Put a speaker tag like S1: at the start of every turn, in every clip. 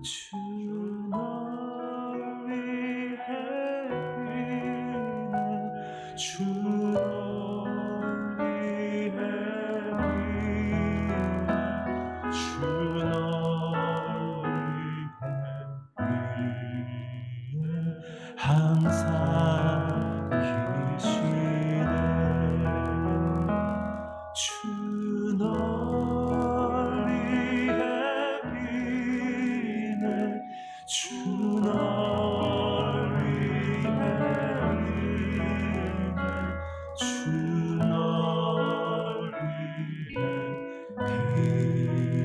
S1: 주 널 위해 비네 주 널 위해 비네 주 널 위해 비네 항상 계시네 주 널 위해 비네 주 널 위해 비네 주 널 위해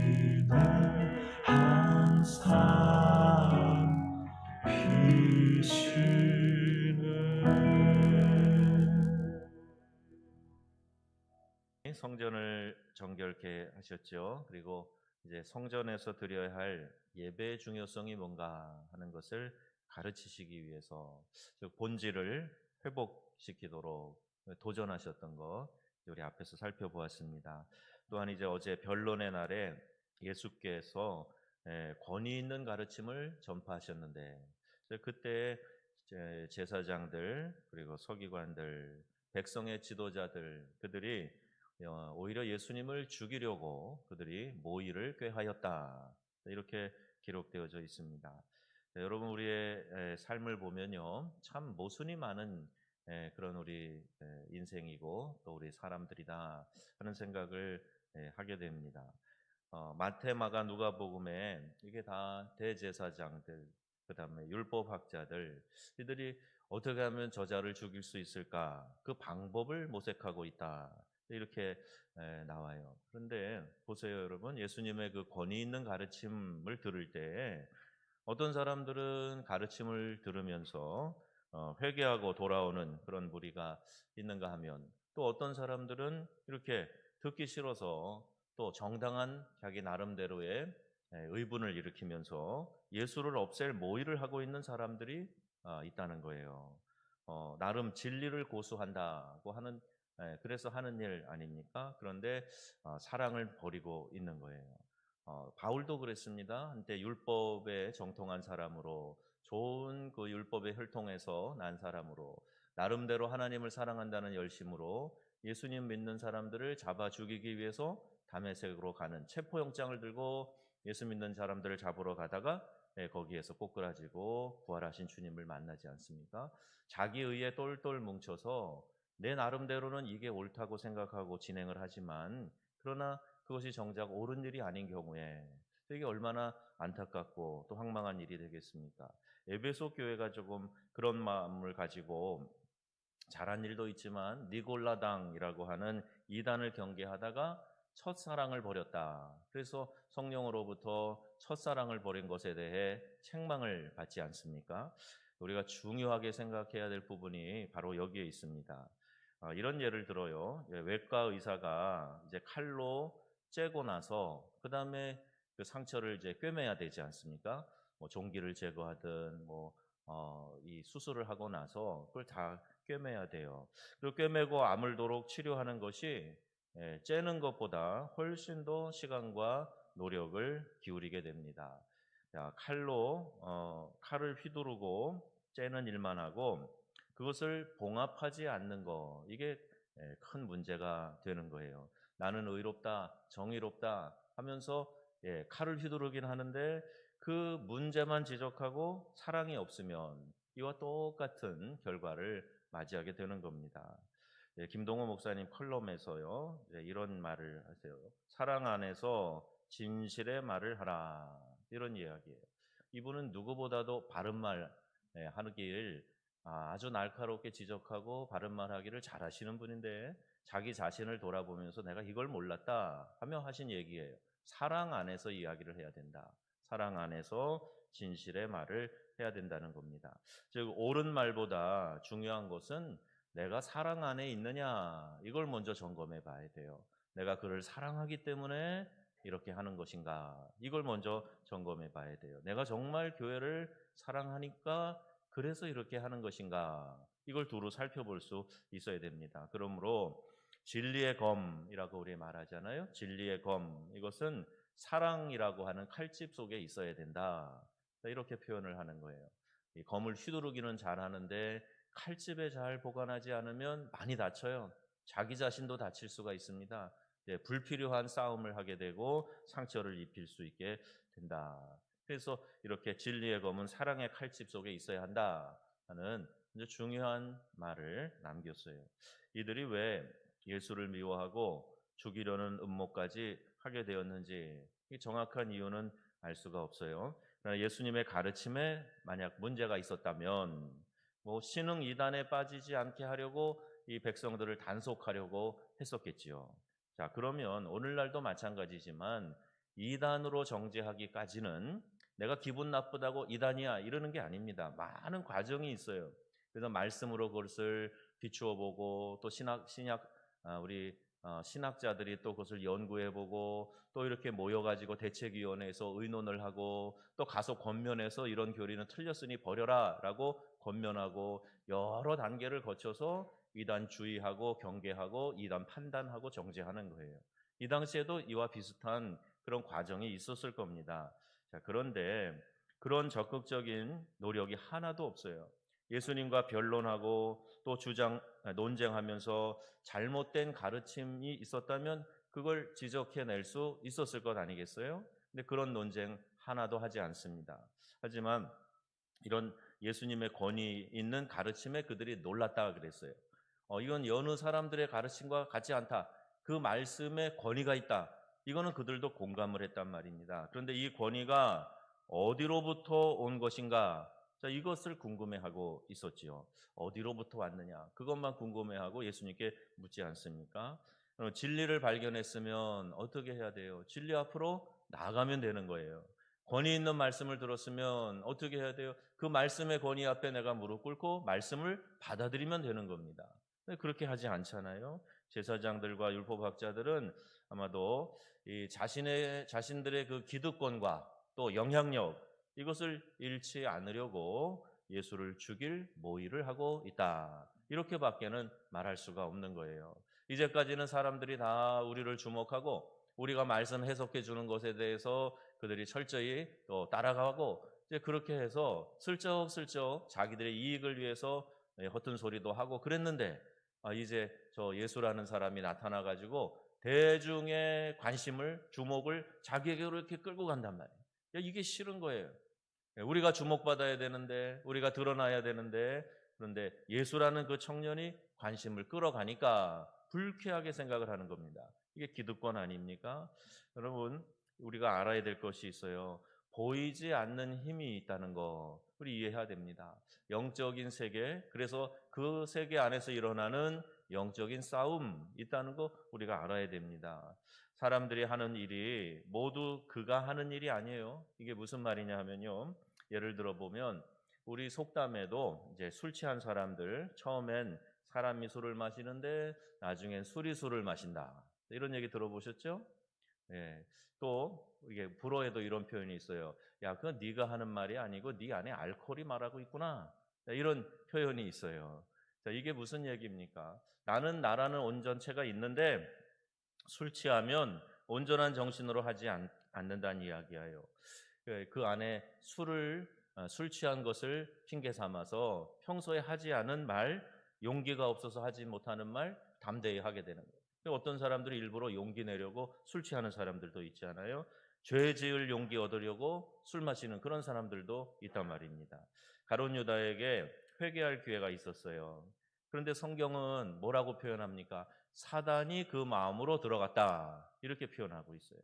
S1: 비네 항상 비시네.
S2: 성전을 정결케 하셨죠. 그리고 이제 성전에서 드려야 할 예배의 중요성이 뭔가 하는 것을 가르치시기 위해서 즉 본질을 회복시키도록 도전하셨던 거 우리 앞에서 살펴보았습니다. 또한 이제 어제 변론의 날에 예수께서 권위 있는 가르침을 전파하셨는데 그때 이제 제사장들 그리고 서기관들 백성의 지도자들 그들이 오히려 예수님을 죽이려고 그들이 모의를 꾀하였다. 이렇게 기록되어져 있습니다. 여러분 우리의 삶을 보면요. 참 모순이 많은 그런 우리 인생이고 또 우리 사람들이다 하는 생각을 하게 됩니다. 마태, 마가, 누가복음에 이게 다 대제사장들, 그다음에 율법학자들 이들이 어떻게 하면 저자를 죽일 수 있을까? 그 방법을 모색하고 있다. 이렇게 나와요. 그런데 보세요, 여러분. 예수님의 그 권위 있는 가르침을 들을 때 어떤 사람들은 가르침을 들으면서 회개하고 돌아오는 그런 무리가 있는가 하면 또 어떤 사람들은 이렇게 듣기 싫어서 또 정당한 자기 나름대로의 의분을 일으키면서 예수를 없앨 모의를 하고 있는 사람들이 있다는 거예요. 나름 진리를 고수한다고 하는 그래서 하는 일 아닙니까? 그런데 사랑을 버리고 있는 거예요. 바울도 그랬습니다. 한때 율법에 정통한 사람으로 좋은 그 율법의 혈통에서 난 사람으로 나름대로 하나님을 사랑한다는 열심으로 예수님 믿는 사람들을 잡아 죽이기 위해서 다메섹으로 가는 체포영장을 들고 예수 믿는 사람들을 잡으러 가다가 거기에서 꼬꾸라지고 부활하신 주님을 만나지 않습니까? 자기 의에 똘똘 뭉쳐서 내 나름대로는 이게 옳다고 생각하고 진행을 하지만 그러나 그것이 정작 옳은 일이 아닌 경우에 이게 얼마나 안타깝고 또 황망한 일이 되겠습니까? 에베소 교회가 조금 그런 마음을 가지고 잘한 일도 있지만 니골라당이라고 하는 이단을 경계하다가 첫사랑을 버렸다. 그래서 성령으로부터 첫사랑을 버린 것에 대해 책망을 받지 않습니까? 우리가 중요하게 생각해야 될 부분이 바로 여기에 있습니다. 이런 예를 들어요. 외과 의사가 이제 칼로 째고 나서 그 다음에 그 상처를 이제 꿰매야 되지 않습니까? 뭐 종기를 제거하든 이 수술을 하고 나서 그걸 다 꿰매야 돼요. 그리고 꿰매고 아물도록 치료하는 것이 째는 것보다 훨씬 더 시간과 노력을 기울이게 됩니다. 자, 칼을 휘두르고 째는 일만 하고 그것을 봉합하지 않는 거 이게 큰 문제가 되는 거예요. 나는 의롭다, 정의롭다 하면서 칼을 휘두르긴 하는데 그 문제만 지적하고 사랑이 없으면 이와 똑같은 결과를 맞이하게 되는 겁니다. 김동호 목사님 컬럼에서요 이런 말을 하세요. 사랑 안에서 진실의 말을 하라 이런 이야기예요. 이분은 누구보다도 바른 말 하길 아주 날카롭게 지적하고 바른 말 하기를 잘하시는 분인데 자기 자신을 돌아보면서 내가 이걸 몰랐다 하며 하신 얘기예요. 사랑 안에서 이야기를 해야 된다. 사랑 안에서 진실의 말을 해야 된다는 겁니다. 즉 옳은 말보다 중요한 것은 내가 사랑 안에 있느냐 이걸 먼저 점검해 봐야 돼요. 내가 그를 사랑하기 때문에 이렇게 하는 것인가 이걸 먼저 점검해 봐야 돼요. 내가 정말 교회를 사랑하니까 그래서 이렇게 하는 것인가 이걸 두루 살펴볼 수 있어야 됩니다. 그러므로 진리의 검이라고 우리 말하잖아요. 진리의 검 이것은 사랑이라고 하는 칼집 속에 있어야 된다. 이렇게 표현을 하는 거예요. 이 검을 휘두르기는 잘하는데 칼집에 잘 보관하지 않으면 많이 다쳐요. 자기 자신도 다칠 수가 있습니다. 불필요한 싸움을 하게 되고 상처를 입힐 수 있게 된다. 그래서 이렇게 진리의 검은 사랑의 칼집 속에 있어야 한다 하는 아주 중요한 말을 남겼어요. 이들이 왜 예수를 미워하고 죽이려는 음모까지 하게 되었는지 이 정확한 이유는 알 수가 없어요. 그러나 예수님의 가르침에 만약 문제가 있었다면 신흥 이단에 빠지지 않게 하려고 이 백성들을 단속하려고 했었겠지요. 자, 그러면 오늘날도 마찬가지지만 이단으로 정죄하기까지는 내가 기분 나쁘다고 이단이야 이러는 게 아닙니다. 많은 과정이 있어요. 그래서 말씀으로 그것을 비추어 보고 또 우리 신학자들이 또 그것을 연구해 보고 또 이렇게 모여가지고 대책위원회에서 의논을 하고 또 가서 권면해서 이런 교리는 틀렸으니 버려라 라고 권면하고 여러 단계를 거쳐서 이단 주의하고 경계하고 이단 판단하고 정죄하는 거예요. 이 당시에도 이와 비슷한 그런 과정이 있었을 겁니다. 자, 그런데 그런 적극적인 노력이 하나도 없어요. 예수님과 변론하고 또 논쟁하면서 잘못된 가르침이 있었다면 그걸 지적해낼 수 있었을 것 아니겠어요? 근데 그런 논쟁 하나도 하지 않습니다. 하지만 이런 예수님의 권위 있는 가르침에 그들이 놀랐다 그랬어요. 이건 여느 사람들의 가르침과 같지 않다. 그 말씀에 권위가 있다. 이거는 그들도 공감을 했단 말입니다. 그런데 이 권위가 어디로부터 온 것인가? 자, 이것을 궁금해하고 있었지요. 어디로부터 왔느냐? 그것만 궁금해하고 예수님께 묻지 않습니까? 진리를 발견했으면 어떻게 해야 돼요? 진리 앞으로 나아가면 되는 거예요. 권위 있는 말씀을 들었으면 어떻게 해야 돼요? 그 말씀의 권위 앞에 내가 무릎 꿇고 말씀을 받아들이면 되는 겁니다. 그렇게 하지 않잖아요. 제사장들과 율법학자들은 아마도 이 자신들의 그 기득권과 또 영향력 이것을 잃지 않으려고 예수를 죽일 모의를 하고 있다. 이렇게밖에는 말할 수가 없는 거예요. 이제까지는 사람들이 다 우리를 주목하고 우리가 말씀 해석해 주는 것에 대해서 그들이 철저히 또 따라가고 이제 그렇게 해서 슬쩍슬쩍 자기들의 이익을 위해서 허튼 소리도 하고 그랬는데 이제 저 예수라는 사람이 나타나가지고 대중의 관심을 주목을 자기에게로 이렇게 끌고 간단 말이에요. 이게 싫은 거예요. 우리가 주목받아야 되는데 우리가 드러나야 되는데 그런데 예수라는 그 청년이 관심을 끌어가니까 불쾌하게 생각을 하는 겁니다. 이게 기득권 아닙니까? 여러분 우리가 알아야 될 것이 있어요. 보이지 않는 힘이 있다는 거 우리 이해해야 됩니다. 영적인 세계, 그래서 그 세계 안에서 일어나는 영적인 싸움 있다는 거 우리가 알아야 됩니다. 사람들이 하는 일이 모두 그가 하는 일이 아니에요. 이게 무슨 말이냐 하면요. 예를 들어 보면 우리 속담에도 이제 술 취한 사람들 처음엔 사람이 술을 마시는데 나중엔 술이 술을 마신다. 이런 얘기 들어보셨죠? 예. 또 이게 불어에도 이런 표현이 있어요. 야, 그건 네가 하는 말이 아니고 네 안에 알코올이 말하고 있구나. 이런 표현이 있어요. 자, 이게 무슨 얘기입니까? 나는 나라는 온전체가 있는데 술 취하면 온전한 정신으로 하지 않는다는 이야기예요. 그 안에 술 취한 것을 핑계 삼아서 평소에 하지 않은 말, 용기가 없어서 하지 못하는 말 담대히 하게 되는 거예요. 어떤 사람들이 일부러 용기 내려고 술 취하는 사람들도 있잖아요. 죄 지을 용기 얻으려고 술 마시는 그런 사람들도 있단 말입니다. 가룟 유다에게 회개할 기회가 있었어요. 그런데 성경은 뭐라고 표현합니까? 사단이 그 마음으로 들어갔다. 이렇게 표현하고 있어요.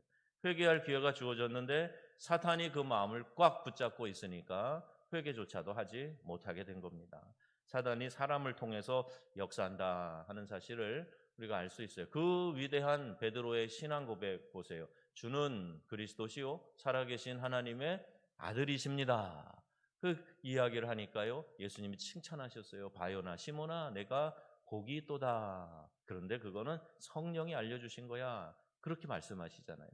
S2: 회개할 기회가 주어졌는데 사탄이 그 마음을 꽉 붙잡고 있으니까 회개조차도 하지 못하게 된 겁니다. 사단이 사람을 통해서 역사한다 하는 사실을 우리가 알 수 있어요. 그 위대한 베드로의 신앙 고백 보세요. 주는 그리스도시요 살아계신 하나님의 아들이십니다. 그 이야기를 하니까요. 예수님이 칭찬하셨어요. 바요나 시몬아 내가 복이 있도다. 그런데 그거는 성령이 알려주신 거야. 그렇게 말씀하시잖아요.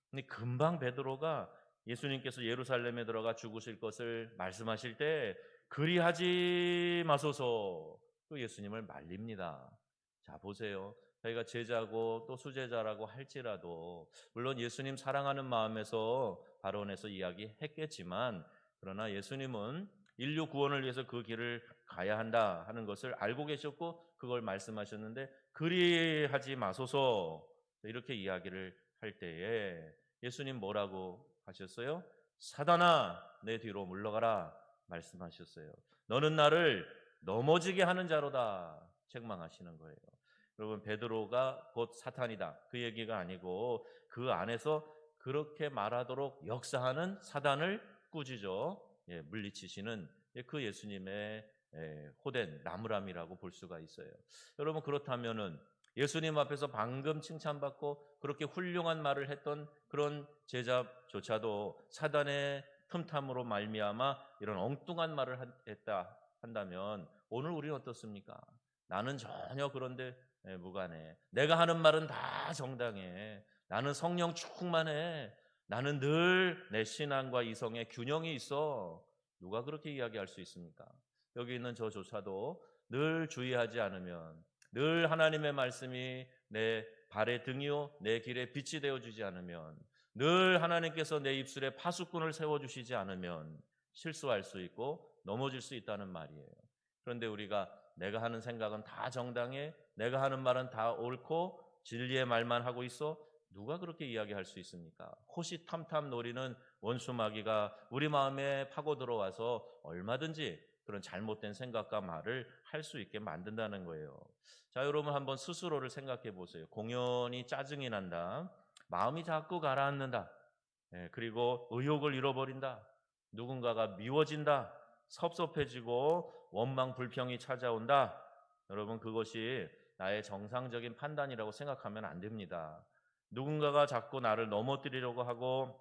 S2: 근데 금방 베드로가 예수님께서 예루살렘에 들어가 죽으실 것을 말씀하실 때 그리하지 마소서 또 예수님을 말립니다. 자 보세요. 자기가 제자고 또 수제자라고 할지라도 물론 예수님 사랑하는 마음에서 발언해서 이야기했겠지만 그러나 예수님은 인류 구원을 위해서 그 길을 가야 한다 하는 것을 알고 계셨고 그걸 말씀하셨는데 그리하지 마소서 이렇게 이야기를 할 때에 예수님 뭐라고 하셨어요? 사단아 내 뒤로 물러가라 말씀하셨어요. 너는 나를 넘어지게 하는 자로다 책망하시는 거예요. 여러분 베드로가 곧 사탄이다 그 얘기가 아니고 그 안에서 그렇게 말하도록 역사하는 사단을 꾸짖어 물리치시는 그 예수님의 호된 나무람이라고 볼 수가 있어요. 여러분 그렇다면은 예수님 앞에서 방금 칭찬받고 그렇게 훌륭한 말을 했던 그런 제자조차도 사단의 틈탐으로 말미암아 이런 엉뚱한 말을 했다 한다면 오늘 우리는 어떻습니까? 나는 전혀 그런데 무관해. 내가 하는 말은 다 정당해. 나는 성령 충만해. 나는 늘 내 신앙과 이성의 균형이 있어. 누가 그렇게 이야기할 수 있습니까? 여기 있는 저조차도 늘 주의하지 않으면 늘 하나님의 말씀이 내 발의 등이요 내 길에 빛이 되어주지 않으면 늘 하나님께서 내 입술에 파수꾼을 세워주시지 않으면 실수할 수 있고 넘어질 수 있다는 말이에요. 그런데 우리가 내가 하는 생각은 다 정당해 내가 하는 말은 다 옳고 진리의 말만 하고 있어 누가 그렇게 이야기할 수 있습니까? 호시탐탐 노리는 원수마귀가 우리 마음에 파고 들어와서 얼마든지 그런 잘못된 생각과 말을 할 수 있게 만든다는 거예요. 자, 여러분 한번 스스로를 생각해 보세요. 공연히 짜증이 난다. 마음이 자꾸 가라앉는다. 그리고 의욕을 잃어버린다. 누군가가 미워진다. 섭섭해지고 원망 불평이 찾아온다. 여러분 그것이 나의 정상적인 판단이라고 생각하면 안 됩니다. 누군가가 자꾸 나를 넘어뜨리려고 하고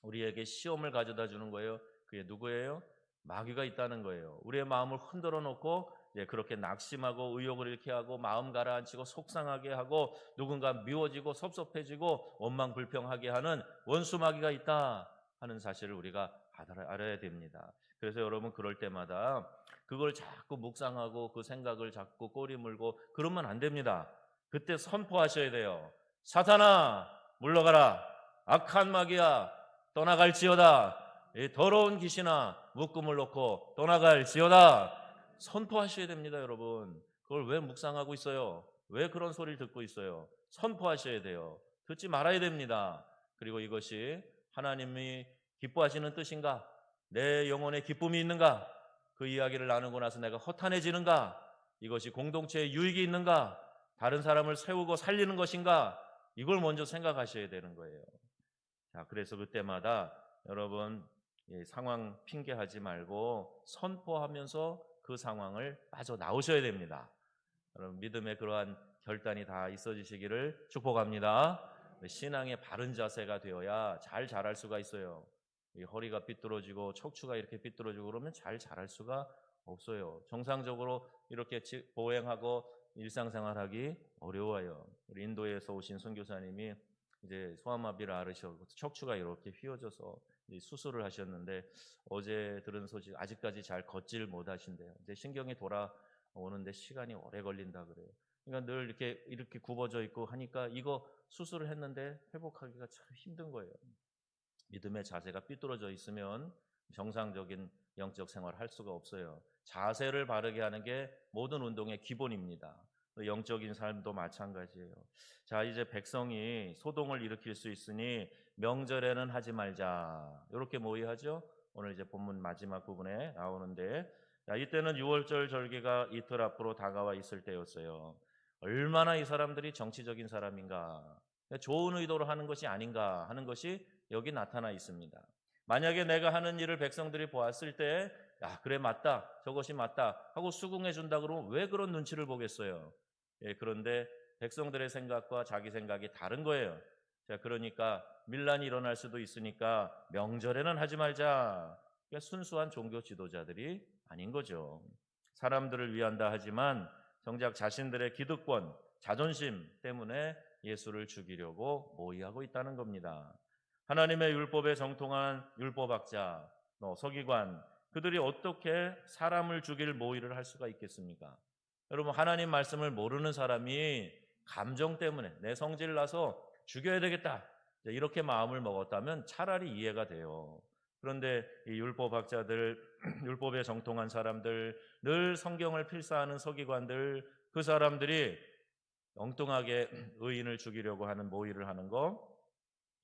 S2: 우리에게 시험을 가져다 주는 거예요. 그게 누구예요? 마귀가 있다는 거예요. 우리의 마음을 흔들어 놓고 그렇게 낙심하고 의욕을 잃게 하고 마음 가라앉히고 속상하게 하고 누군가 미워지고 섭섭해지고 원망 불평하게 하는 원수 마귀가 있다 하는 사실을 우리가 알아야 됩니다. 그래서 여러분 그럴 때마다 그걸 자꾸 묵상하고 그 생각을 자꾸 꼬리 물고 그러면 안 됩니다. 그때 선포하셔야 돼요. 사탄아 물러가라. 악한 마귀야 떠나갈지어다. 이 더러운 귀신아 묶음을 놓고 떠나갈지어다. 선포하셔야 됩니다. 여러분 그걸 왜 묵상하고 있어요? 왜 그런 소리를 듣고 있어요? 선포하셔야 돼요. 듣지 말아야 됩니다. 그리고 이것이 하나님이 기뻐하시는 뜻인가? 내 영혼에 기쁨이 있는가? 그 이야기를 나누고 나서 내가 허탄해지는가? 이것이 공동체에 유익이 있는가? 다른 사람을 세우고 살리는 것인가? 이걸 먼저 생각하셔야 되는 거예요. 자, 그래서 그때마다 여러분 상황 핑계하지 말고 선포하면서 그 상황을 빠져나오셔야 됩니다. 여러분 믿음의 그러한 결단이 다 있어지시기를 축복합니다. 신앙의 바른 자세가 되어야 잘 자랄 수가 있어요. 이 허리가 삐뚤어지고 척추가 이렇게 삐뚤어지고 그러면 잘 자랄 수가 없어요. 정상적으로 이렇게 보행하고 일상생활하기 어려워요. 우리 인도에서 오신 선교사님이 이제 소아마비를 앓으셔서 척추가 이렇게 휘어져서 수술을 하셨는데 어제 들은 소식 아직까지 잘 걷질 못하신대요. 이제 신경이 돌아오는데 시간이 오래 걸린다 그래요. 그러니까 늘 이렇게 굽어져 있고 하니까 이거 수술을 했는데 회복하기가 참 힘든 거예요. 믿음의 자세가 삐뚤어져 있으면 정상적인 영적 생활을 할 수가 없어요. 자세를 바르게 하는 게 모든 운동의 기본입니다. 영적인 삶도 마찬가지예요. 자, 이제 백성이 소동을 일으킬 수 있으니 명절에는 하지 말자. 이렇게 모의하죠. 오늘 이제 본문 마지막 부분에 나오는데 자, 이때는 6월절 절기가 이틀 앞으로 다가와 있을 때였어요. 얼마나 이 사람들이 정치적인 사람인가, 좋은 의도로 하는 것이 아닌가 하는 것이 여기 나타나 있습니다. 만약에 내가 하는 일을 백성들이 보았을 때 야, 그래 맞다, 저것이 맞다 하고 수긍해 준다 그러면 왜 그런 눈치를 보겠어요? 그런데 백성들의 생각과 자기 생각이 다른 거예요. 자, 그러니까 밀란이 일어날 수도 있으니까 명절에는 하지 말자. 그러니까 순수한 종교 지도자들이 아닌 거죠. 사람들을 위한다 하지만 정작 자신들의 기득권, 자존심 때문에 예수를 죽이려고 모의하고 있다는 겁니다. 하나님의 율법에 정통한 율법학자, 서기관, 그들이 어떻게 사람을 죽일 모의를 할 수가 있겠습니까? 여러분 하나님 말씀을 모르는 사람이 감정 때문에 내 성질 나서 죽여야 되겠다, 이렇게 마음을 먹었다면 차라리 이해가 돼요. 그런데 이 율법학자들, 율법에 정통한 사람들, 늘 성경을 필사하는 서기관들, 그 사람들이 엉뚱하게 의인을 죽이려고 하는 모의를 하는 거,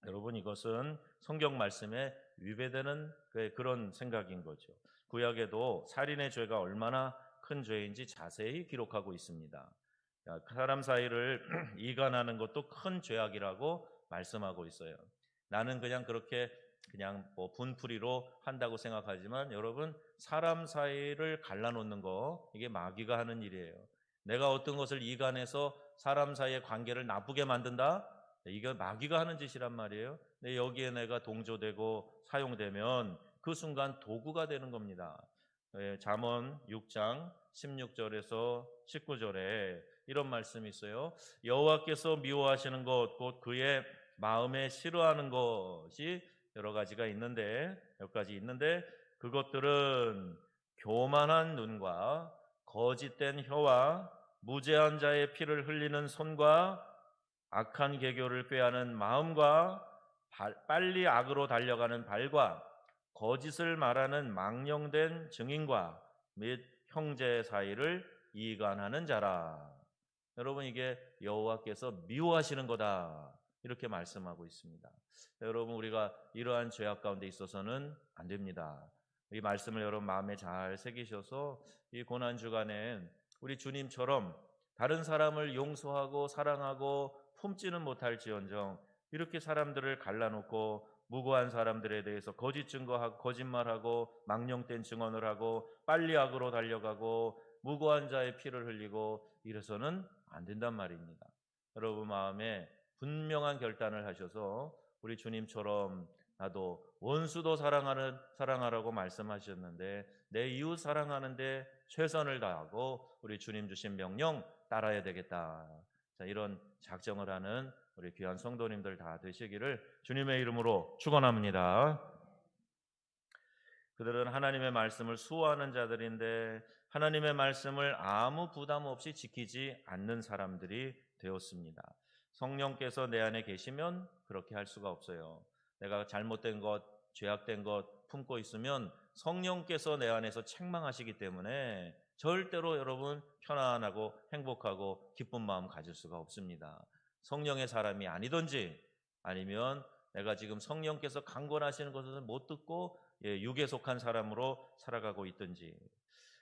S2: 여러분 이것은 성경 말씀에 위배되는 그런 생각인 거죠. 구약에도 살인의 죄가 얼마나 큰 죄인지 자세히 기록하고 있습니다. 사람 사이를 이간하는 것도 큰 죄악이라고 말씀하고 있어요. 나는 그냥 그렇게 그냥 뭐 분풀이로 한다고 생각하지만 여러분, 사람 사이를 갈라놓는 거, 이게 마귀가 하는 일이에요. 내가 어떤 것을 이간해서 사람 사이의 관계를 나쁘게 만든다? 이게 마귀가 하는 짓이란 말이에요. 근데 여기에 내가 동조되고 사용되면 그 순간 도구가 되는 겁니다. 잠언 6장 16절에서 19절에 이런 말씀이 있어요. 여호와께서 미워하시는 것, 곧 그의 마음에 싫어하는 것이 여러 가지가 있는데, 몇 가지 있는데, 그것들은 교만한 눈과 거짓된 혀와 무죄한 자의 피를 흘리는 손과 악한 계교를 꾀하는 마음과 빨리 악으로 달려가는 발과 거짓을 말하는 망령된 증인과 및 형제 사이를 이간하는 자라. 여러분, 이게 여호와께서 미워하시는 거다, 이렇게 말씀하고 있습니다. 여러분, 우리가 이러한 죄악 가운데 있어서는 안 됩니다. 이 말씀을 여러분 마음에 잘 새기셔서 이 고난 주간에 우리 주님처럼 다른 사람을 용서하고 사랑하고 품지는 못할지언정 이렇게 사람들을 갈라놓고 무고한 사람들에 대해서 거짓 증거하고 거짓말하고 망령된 증언을 하고 빨리 악으로 달려가고 무고한 자의 피를 흘리고 이래서는 안 된단 말입니다. 여러분 마음에 분명한 결단을 하셔서 우리 주님처럼 나도 원수도 사랑하라고 말씀하셨는데 내 이웃 사랑하는데 최선을 다하고 우리 주님 주신 명령 따라야 되겠다. 자, 이런 작정을 하는 우리 귀한 성도님들 다 되시기를 주님의 이름으로 축원합니다. 그들은 하나님의 말씀을 수호하는 자들인데 하나님의 말씀을 아무 부담 없이 지키지 않는 사람들이 되었습니다. 성령께서 내 안에 계시면 그렇게 할 수가 없어요. 내가 잘못된 것, 죄악된 것 품고 있으면 성령께서 내 안에서 책망하시기 때문에 절대로 여러분 편안하고 행복하고 기쁜 마음 가질 수가 없습니다. 성령의 사람이 아니든지 아니면 내가 지금 성령께서 강권하시는 것을 못 듣고 육에 속한 사람으로 살아가고 있든지,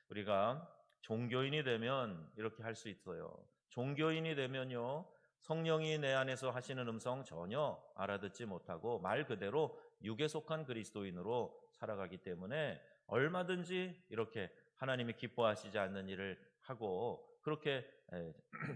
S2: 우리가 종교인이 되면 이렇게 할 수 있어요. 종교인이 되면요, 성령이 내 안에서 하시는 음성 전혀 알아듣지 못하고 말 그대로 육에 속한 그리스도인으로 살아가기 때문에 얼마든지 이렇게 하나님이 기뻐하시지 않는 일을 하고 그렇게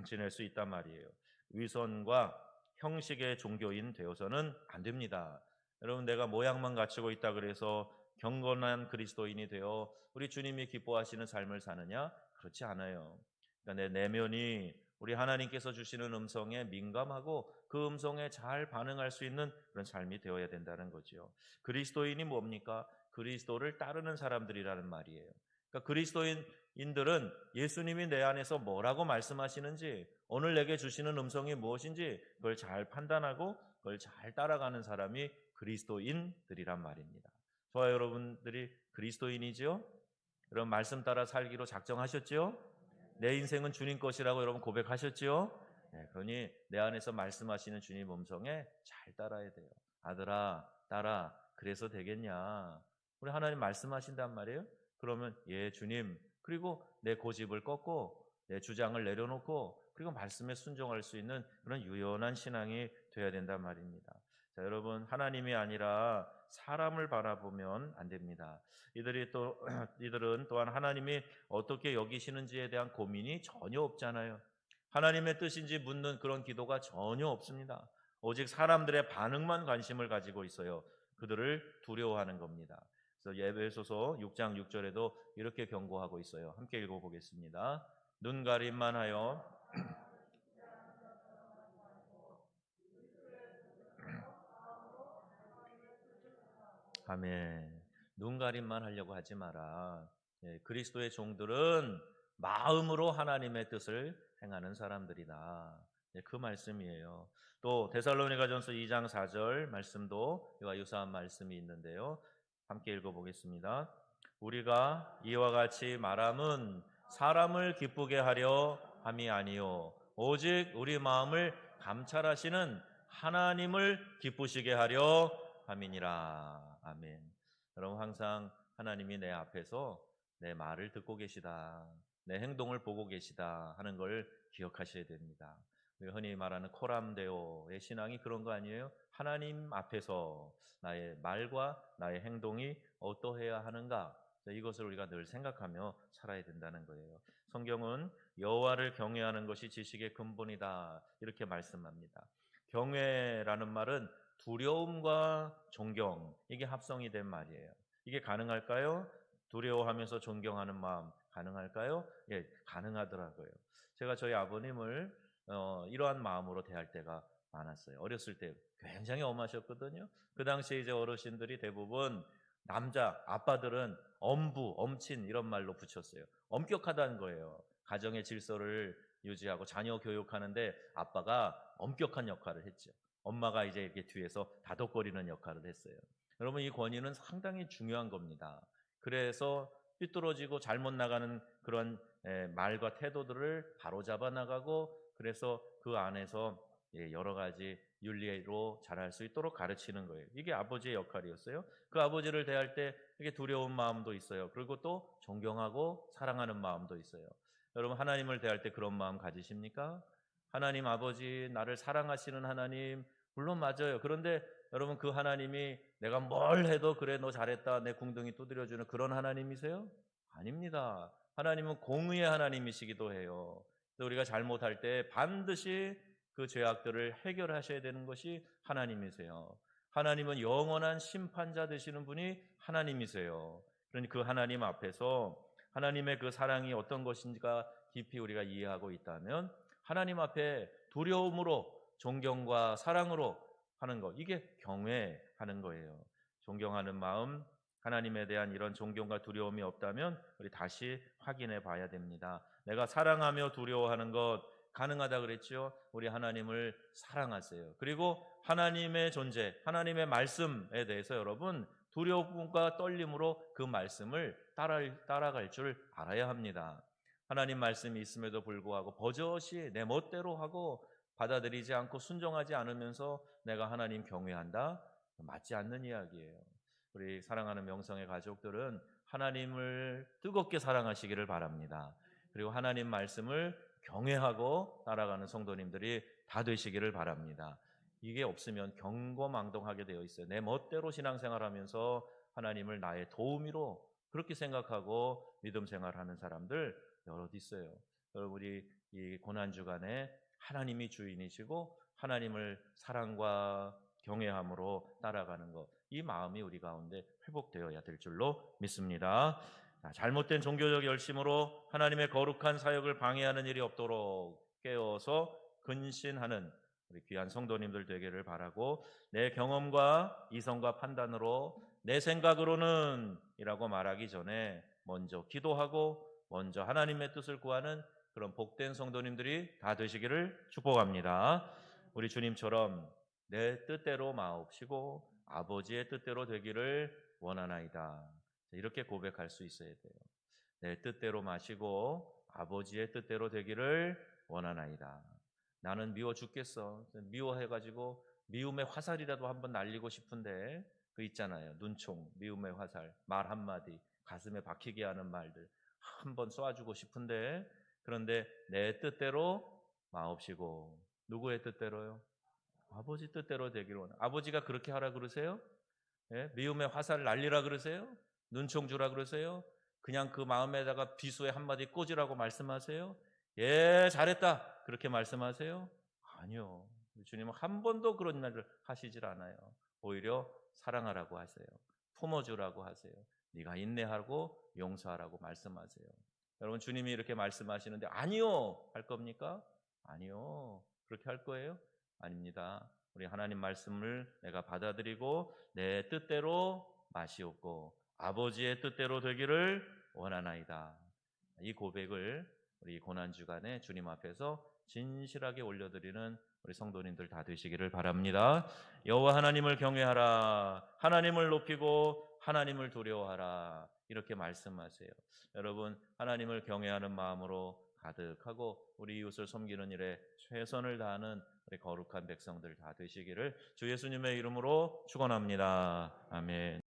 S2: 지낼 수 있단 말이에요. 위선과 형식의 종교인 되어서는 안 됩니다. 여러분, 내가 모양만 갖추고 있다 그래서 경건한 그리스도인이 되어 우리 주님이 기뻐하시는 삶을 사느냐? 그렇지 않아요. 그러니까 내 내면이 우리 하나님께서 주시는 음성에 민감하고 그 음성에 잘 반응할 수 있는 그런 삶이 되어야 된다는 거죠. 그리스도인이 뭡니까? 그리스도를 따르는 사람들이라는 말이에요. 그러니까 그리스도인들은 예수님이 내 안에서 뭐라고 말씀하시는지, 오늘 내게 주시는 음성이 무엇인지 그걸 잘 판단하고 그걸 잘 따라가는 사람이 그리스도인들이란 말입니다. 저와 여러분들이 그리스도인이지요? 여러분 말씀 따라 살기로 작정하셨지요? 내 인생은 주님 것이라고 여러분 고백하셨지요? 네, 그러니 내 안에서 말씀하시는 주님 음성에 잘 따라야 돼요. 아들아, 딸아, 그래서 되겠냐? 우리 하나님 말씀하신단 말이에요. 그러면 예 주님, 그리고 내 고집을 꺾고 내 주장을 내려놓고 그리고 말씀에 순종할 수 있는 그런 유연한 신앙이 되어야 된단 말입니다. 자, 여러분, 하나님이 아니라 사람을 바라보면 안 됩니다. 이들은 또한 하나님이 어떻게 여기시는지에 대한 고민이 전혀 없잖아요. 하나님의 뜻인지 묻는 그런 기도가 전혀 없습니다. 오직 사람들의 반응만 관심을 가지고 있어요. 그들을 두려워하는 겁니다. 그래서 에베소서 6장 6절에도 이렇게 경고하고 있어요. 함께 읽어보겠습니다. 눈가림만 하여 아멘. 눈가림만 하려고 하지 마라. 그리스도의 종들은 마음으로 하나님의 뜻을 행하는 사람들이다. 그 말씀이에요. 또 데살로니가전서 2장 4절 말씀도 이와 유사한 말씀이 있는데요. 함께 읽어보겠습니다. 우리가 이와 같이 말함은 사람을 기쁘게 하려 함이 아니요 오직 우리 마음을 감찰하시는 하나님을 기쁘시게 하려 함이니라. 아멘. 여러분 항상 하나님이 내 앞에서 내 말을 듣고 계시다, 내 행동을 보고 계시다 하는 걸 기억하셔야 됩니다. 우리가 흔히 말하는 코람데오의 신앙이 그런 거 아니에요? 하나님 앞에서 나의 말과 나의 행동이 어떠해야 하는가, 이것을 우리가 늘 생각하며 살아야 된다는 거예요. 성경은 여호와를 경외하는 것이 지식의 근본이다 이렇게 말씀합니다. 경외라는 말은 두려움과 존경, 이게 합성이 된 말이에요. 이게 가능할까요? 두려워하면서 존경하는 마음 가능할까요? 예, 가능하더라고요. 제가 저희 아버님을 이러한 마음으로 대할 때가 많았어요. 어렸을 때 굉장히 엄하셨거든요. 그 당시에 이제 어르신들이 대부분 남자 아빠들은 엄부, 엄친 이런 말로 붙였어요. 엄격하다는 거예요. 가정의 질서를 유지하고 자녀 교육하는데 아빠가 엄격한 역할을 했죠. 엄마가 이제 이렇게 뒤에서 다독거리는 역할을 했어요. 여러분 이 권위는 상당히 중요한 겁니다. 그래서 삐뚤어지고 잘못 나가는 그런 말과 태도들을 바로잡아 나가고, 그래서 그 안에서 여러 가지 윤리로 자랄 수 있도록 가르치는 거예요. 이게 아버지의 역할이었어요. 그 아버지를 대할 때 이게 두려운 마음도 있어요. 그리고 또 존경하고 사랑하는 마음도 있어요. 여러분 하나님을 대할 때 그런 마음 가지십니까? 하나님 아버지, 나를 사랑하시는 하나님, 물론 맞아요. 그런데 여러분 그 하나님이 내가 뭘 해도 그래 너 잘했다 내 궁둥이 두드려주는 그런 하나님이세요? 아닙니다. 하나님은 공의의 하나님이시기도 해요. 또 우리가 잘못할 때 반드시 그 죄악들을 해결하셔야 되는 것이 하나님이세요. 하나님은 영원한 심판자 되시는 분이 하나님이세요. 그러니 그 하나님 앞에서 하나님의 그 사랑이 어떤 것인가 깊이 우리가 이해하고 있다면 하나님 앞에 두려움으로 존경과 사랑으로 하는 것, 이게 경외하는 거예요. 존경하는 마음, 하나님에 대한 이런 존경과 두려움이 없다면 우리 다시 확인해 봐야 됩니다. 내가 사랑하며 두려워하는 것 가능하다 그랬죠? 우리 하나님을 사랑하세요. 그리고 하나님의 존재, 하나님의 말씀에 대해서 여러분 두려움과 떨림으로 그 말씀을 따라갈 줄 알아야 합니다. 하나님 말씀이 있음에도 불구하고 버젓이 내 멋대로 하고 받아들이지 않고 순종하지 않으면서 내가 하나님 경외한다? 맞지 않는 이야기예요. 우리 사랑하는 명성의 가족들은 하나님을 뜨겁게 사랑하시기를 바랍니다. 그리고 하나님 말씀을 경외하고 따라가는 성도님들이 다 되시기를 바랍니다. 이게 없으면 경거망동하게 되어 있어요. 내 멋대로 신앙생활하면서 하나님을 나의 도우미로 그렇게 생각하고 믿음 생활하는 사람들 여럿 있어요. 여러분 우리 이 고난주간에 하나님이 주인이시고 하나님을 사랑과 경외함으로 따라가는 것, 이 마음이 우리 가운데 회복되어야 될 줄로 믿습니다. 잘못된 종교적 열심으로 하나님의 거룩한 사역을 방해하는 일이 없도록 깨어서 근신하는 우리 귀한 성도님들 되기를 바라고, 내 경험과 이성과 판단으로 내 생각으로는 이라고 말하기 전에 먼저 기도하고 먼저 하나님의 뜻을 구하는 그런 복된 성도님들이 다 되시기를 축복합니다. 우리 주님처럼 내 뜻대로 마옵시고 아버지의 뜻대로 되기를 원하나이다, 이렇게 고백할 수 있어야 돼요. 내 뜻대로 마시고 아버지의 뜻대로 되기를 원하나이다. 나는 미워 죽겠어. 미워해가지고 미움의 화살이라도 한번 날리고 싶은데, 그 있잖아요. 눈총, 미움의 화살, 말 한마디, 가슴에 박히게 하는 말들 한번 쏴주고 싶은데, 그런데 내 뜻대로 마옵시고, 누구의 뜻대로요? 아버지 뜻대로 되기를 원합니다. 아버지가 그렇게 하라 그러세요? 예? 미움의 화살을 날리라 그러세요? 눈총 주라 그러세요? 그냥 그 마음에다가 비수에 한마디 꽂으라고 말씀하세요? 예, 잘했다 그렇게 말씀하세요? 아니요. 주님은 한 번도 그런 말을 하시질 않아요. 오히려 사랑하라고 하세요. 품어주라고 하세요. 네가 인내하고 용서하라고 말씀하세요. 여러분 주님이 이렇게 말씀하시는데 아니요 할 겁니까? 아니요. 그렇게 할 거예요? 아닙니다. 우리 하나님 말씀을 내가 받아들이고 내 뜻대로 마시옵고 아버지의 뜻대로 되기를 원하나이다. 이 고백을 우리 고난 주간에 주님 앞에서 진실하게 올려드리는 우리 성도님들 다 되시기를 바랍니다. 여호와 하나님을 경외하라. 하나님을 높이고 하나님을 두려워하라. 이렇게 말씀하세요. 여러분, 하나님을 경외하는 마음으로 가득하고 우리 이웃을 섬기는 일에 최선을 다하는 우리 거룩한 백성들 다 되시기를 주 예수님의 이름으로 축원합니다. 아멘.